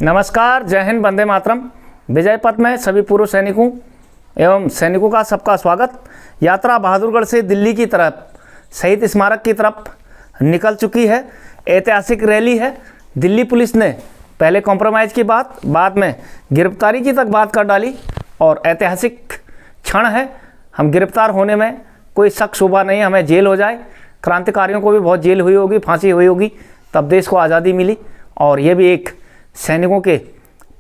नमस्कार, जय हिंद, वंदे मातरम। विजय पथ में सभी पूर्व सैनिकों एवं सैनिकों का सबका स्वागत। यात्रा बहादुरगढ़ से दिल्ली की तरफ शहीद स्मारक की तरफ निकल चुकी है। ऐतिहासिक रैली है। दिल्ली पुलिस ने पहले कॉम्प्रोमाइज़ की बात, बाद में गिरफ्तारी की तक बात कर डाली और ऐतिहासिक क्षण है। हम गिरफ्तार होने में कोई शक शुबा नहीं, हमें जेल हो जाए। क्रांतिकारियों को भी बहुत जेल हुई होगी, फांसी हुई होगी, तब देश को आज़ादी मिली। और ये भी एक सैनिकों के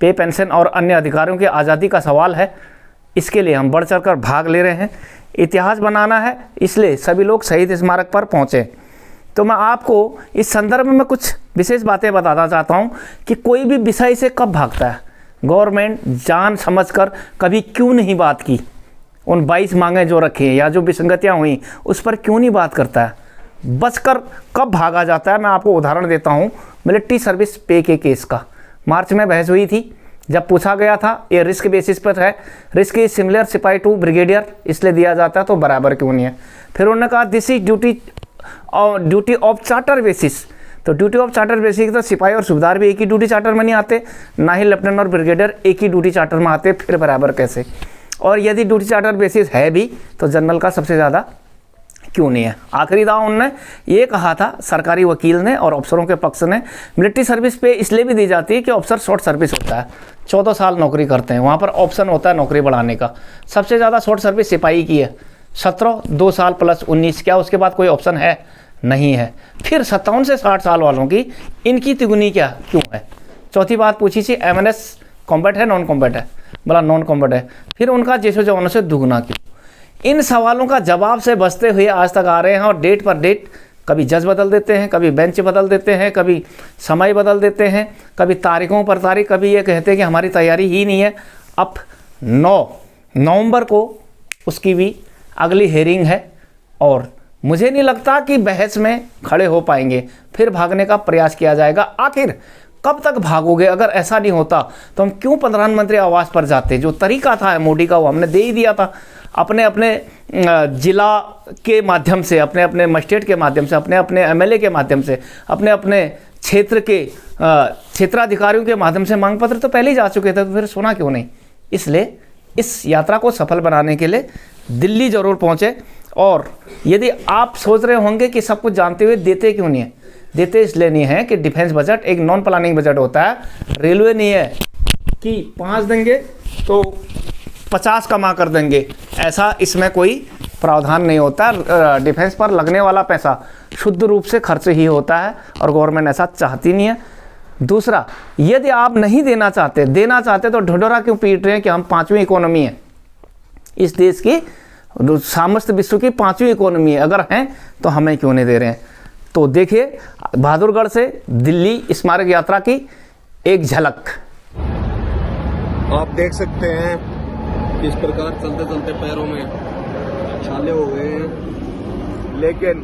पे पेंशन और अन्य अधिकारियों की आज़ादी का सवाल है। इसके लिए हम बढ़ चढ़ कर भाग ले रहे हैं। इतिहास बनाना है, इसलिए सभी लोग शहीद स्मारक पर पहुँचे। तो मैं आपको इस संदर्भ में कुछ विशेष बातें बताना चाहता हूँ कि कोई भी विषय से कब भागता है। गवर्नमेंट जान समझकर कभी क्यों नहीं बात की, उन 22 मांगें जो रखी हैं या जो विसंगतियाँ हुई उस पर क्यों नहीं बात करता है, बचकर कब भागा जाता है। मैं आपको उदाहरण देता हूँ मिलिट्री सर्विस पे के केस का। मार्च में बहस हुई थी, जब पूछा गया था ये रिस्क बेसिस पर है, रिस्क इज सिमिलर सिपाही टू ब्रिगेडियर, इसलिए दिया जाता है तो बराबर क्यों नहीं है। फिर उन्होंने कहा this is duty of charter basis. तो ड्यूटी ऑफ चार्टर बेसिस तो सिपाही और सूबेदार भी एक ही ड्यूटी चार्टर में नहीं आते, ना ही लेफ्टिनेंट और ब्रिगेडियर एक ही ड्यूटी चार्टर में आते, फिर बराबर कैसे। और यदि ड्यूटी चार्टर बेसिस है भी तो जनरल का सबसे ज़्यादा क्यों नहीं है। आखिरी दाव उन्होंने ये कहा था, सरकारी वकील ने और अफसरों के पक्ष ने, मिलिट्री सर्विस पे इसलिए भी दी जाती है कि अफसर शॉर्ट सर्विस होता है, 14 साल नौकरी करते हैं, वहाँ पर ऑप्शन होता है नौकरी बढ़ाने का। सबसे ज़्यादा शॉर्ट सर्विस सिपाही की है, 17, 2 साल प्लस 19, क्या उसके बाद कोई ऑप्शन है? नहीं है। फिर 57 से 60 साल वालों की, इनकी तिगुनी क्या क्यों है? चौथी बात पूछी थी MNS कॉम्बैट है नॉन कॉम्बैट है, बोला नॉन कॉम्बैट है, फिर उनका जैसे जवानों से दुगना क्यों? इन सवालों का जवाब से बचते हुए आज तक आ रहे हैं। और डेट पर डेट कभी जज बदल देते हैं, कभी बेंच बदल देते हैं, कभी समय बदल देते हैं, कभी तारीखों पर तारीख, कभी ये कहते हैं कि हमारी तैयारी ही नहीं है। अब 9 नवंबर को उसकी भी अगली हेयरिंग है और मुझे नहीं लगता कि बहस में खड़े हो पाएंगे, फिर भागने का प्रयास किया जाएगा। आखिर कब तक भागोगे? अगर ऐसा नहीं होता तो हम क्यों प्रधानमंत्री आवास पर जाते? जो तरीका था मोदी का वो हमने दे ही दिया था। अपने अपने जिला के माध्यम से, अपने अपने मजिस्ट्रेट के माध्यम से, अपने अपने MLA के माध्यम से, अपने अपने क्षेत्र के क्षेत्राधिकारियों के माध्यम से मांग पत्र तो पहले ही जा चुके थे, तो फिर सुना क्यों नहीं? इसलिए इस यात्रा को सफल बनाने के लिए दिल्ली जरूर पहुँचे। और यदि आप सोच रहे होंगे कि सब कुछ जानते हुए देते क्यों नहीं है, देते इसलिए नहीं है कि डिफेंस बजट एक नॉन प्लानिंग बजट होता है। रेलवे नहीं है कि 5 देंगे तो 50 कमा कर देंगे, ऐसा इसमें कोई प्रावधान नहीं होता। डिफेंस पर लगने वाला पैसा शुद्ध रूप से खर्च ही होता है और गवर्नमेंट ऐसा चाहती नहीं है। दूसरा, यदि आप नहीं देना चाहते, देना चाहते तो ढिढोरा क्यों पीट रहे हैं कि हम 5वीं इकोनॉमी है, इस देश की समस्त विश्व की 5वीं इकोनॉमी है, अगर हैं तो हमें क्यों नहीं दे रहे हैं? तो देखिए बहादुरगढ़ से दिल्ली स्मारक यात्रा की एक झलक आप देख सकते हैं किस प्रकार चलते चलते पैरों में छाले हो गए हैं, लेकिन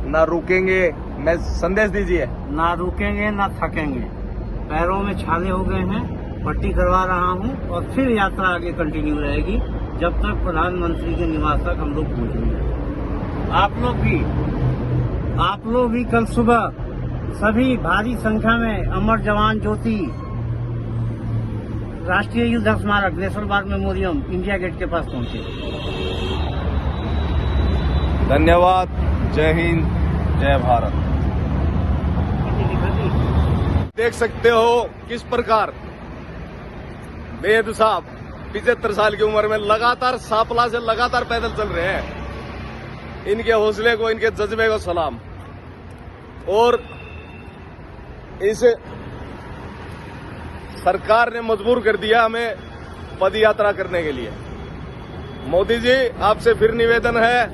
ना रुकेंगे। मैं संदेश दीजिए, ना रुकेंगे ना थकेंगे। पैरों में छाले हो गए हैं, पट्टी करवा रहा हूं और फिर यात्रा आगे कंटिन्यू रहेगी जब तक प्रधानमंत्री के निवास तक हम लोग पहुंचेंगे। आप लोग भी कल सुबह सभी भारी संख्या में अमर जवान ज्योति राष्ट्रीय युद्ध स्मारक national war memorial India Gate के पास पहुंचे। धन्यवाद। जय हिंद, जय भारत। देख सकते हो किस प्रकार वेद साहब 75 साल की उम्र में लगातार सापला से लगातार पैदल चल रहे हैं। इनके हौसले को, इनके जज्बे को सलाम। और इस सरकार ने मजबूर कर दिया हमें पद यात्रा करने के लिए। मोदी जी, आपसे फिर निवेदन है,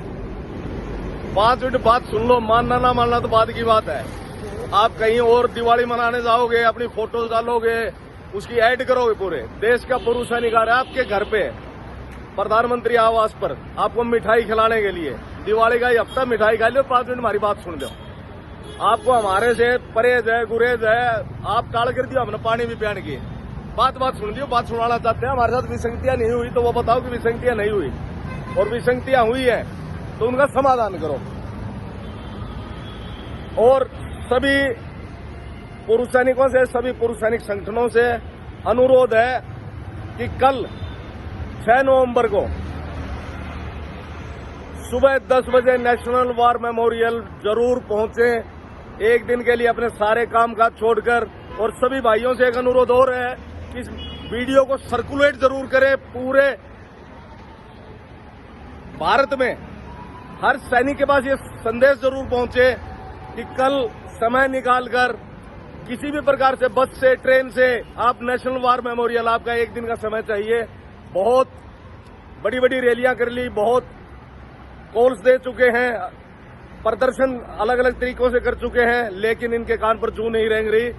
5 मिनट बात सुन लो, मानना ना मानना तो बाद की बात है। आप कहीं और दिवाली मनाने जाओगे, अपनी फोटोज डालोगे, उसकी ऐड करोगे, पूरे देश का पुरुष सैनिक आ रहा है आपके घर पे, प्रधानमंत्री आवास पर, आपको मिठाई खिलाने के लिए। दिवाली का ही हफ्ता मिठाई खा लो, 5 मिनट हमारी बात सुन दो। आपको हमारे से परहेज है, गुरेज है, आप टाल कर दियो, हमने पानी भी पियान की। बात सुन लियो, बात सुनाना चाहते हैं। हमारे साथ विसंगतियां नहीं हुई तो वो बताओ कि विसंगतियां नहीं हुई, और विसंगतियां हुई है तो उनका समाधान करो। और सभी पुरुष सैनिकों से, सभी पुरुष सैनिक संगठनों से अनुरोध है कि कल 6 नवंबर को सुबह 10 बजे नेशनल वार मेमोरियल जरूर पहुंचे, एक दिन के लिए अपने सारे काम काज छोड़कर। और सभी भाइयों से एक अनुरोध और है कि इस वीडियो को सर्कुलेट जरूर करें, पूरे भारत में हर सैनिक के पास ये संदेश जरूर पहुंचे कि कल समय निकालकर किसी भी प्रकार से, बस से, ट्रेन से आप नेशनल वार मेमोरियल, आपका एक दिन का समय चाहिए। बहुत बड़ी बड़ी रैलियां कर ली, बहुत कॉल्स दे चुके हैं, प्रदर्शन अलग अलग तरीकों से कर चुके हैं, लेकिन इनके कान पर जू नहीं रेंग रही।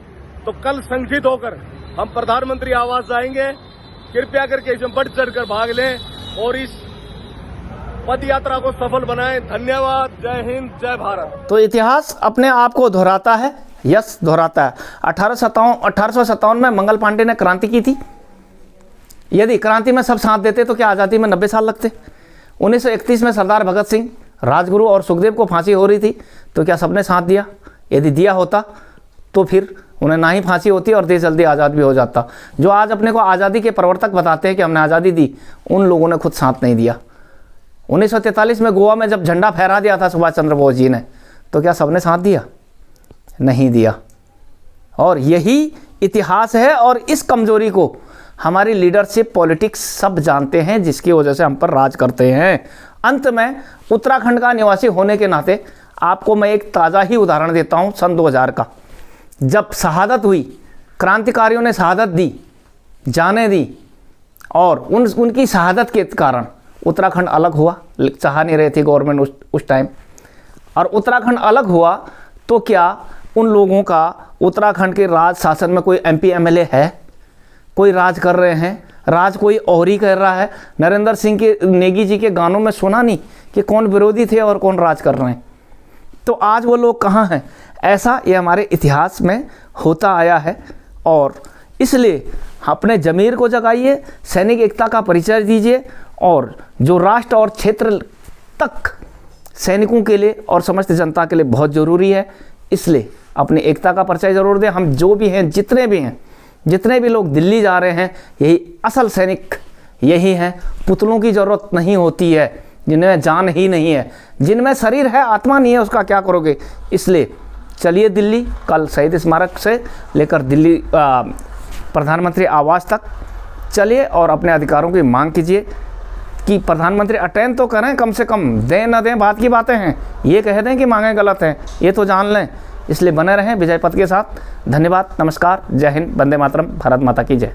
तो कल संगठित होकर हम प्रधानमंत्री आवास जाएंगे। कृपया करके इसमें बढ़ चढ़कर भाग लें और इस पद यात्रा को सफल बनाएं। धन्यवाद। जय हिंद, जय भारत। तो इतिहास अपने आप को दोहराता है, यस दोहराता है। 1857 में मंगल पांडे ने क्रांति की थी। यदि क्रांति में सब साथ देते तो क्या आज़ादी में 90 साल लगते? 1931 में सरदार भगत सिंह, राजगुरु और सुखदेव को फांसी हो रही थी, तो क्या सबने साथ दिया? यदि दिया होता तो फिर उन्हें ना ही फांसी होती और देश जल्दी आज़ाद भी हो जाता। जो आज अपने को आज़ादी के प्रवर्तक बताते हैं कि हमने आज़ादी दी, उन लोगों ने खुद साथ नहीं दिया। 1943 में गोवा में जब झंडा फहरा दिया था सुभाष चंद्र बोस जी ने, तो क्या सबने साथ दिया? नहीं दिया। और यही इतिहास है, और इस कमजोरी को हमारी लीडरशिप, पॉलिटिक्स सब जानते हैं, जिसकी वजह से हम पर राज करते हैं। अंत में उत्तराखंड का निवासी होने के नाते आपको मैं एक ताज़ा ही उदाहरण देता हूं। सन 2000 का, जब शहादत हुई, क्रांतिकारियों ने शहादत दी, जाने दी, और उनकी शहादत के कारण उत्तराखंड अलग हुआ। चाह नहीं रही थी गवर्नमेंट उस टाइम, और उत्तराखंड अलग हुआ तो क्या उन लोगों का उत्तराखंड के राज शासन में कोई MP MLA है? कोई राज कर रहे हैं? राज कोई और ही कर रहा है। नरेंद्र सिंह के, नेगी जी के गानों में सुना नहीं कि कौन विरोधी थे और कौन राज कर रहे हैं? तो आज वो लोग कहाँ हैं? ऐसा ये हमारे इतिहास में होता आया है, और इसलिए अपने ज़मीर को जगाइए, सैनिक एकता का परिचय दीजिए, और जो राष्ट्र और क्षेत्र तक सैनिकों के लिए और समस्त जनता के लिए बहुत ज़रूरी है, इसलिए अपनी एकता का परिचय ज़रूर दें। हम जो भी हैं, जितने भी हैं, जितने भी लोग दिल्ली जा रहे हैं, यही असल सैनिक यही हैं। पुतलों की ज़रूरत नहीं होती है, जिनमें जान ही नहीं है, जिनमें शरीर है आत्मा नहीं है, उसका क्या करोगे? इसलिए चलिए दिल्ली, कल शहीद स्मारक से लेकर दिल्ली प्रधानमंत्री आवास तक चलिए और अपने अधिकारों की मांग कीजिए कि प्रधानमंत्री अटेंड तो करें, कम से कम दें न दें बात की बातें हैं, ये कह दें कि मांगें गलत हैं, ये तो जान लें। इसलिए बने रहें विजय पथ के साथ। धन्यवाद, नमस्कार, जय हिंद, वंदे मातरम, भारत माता की जय।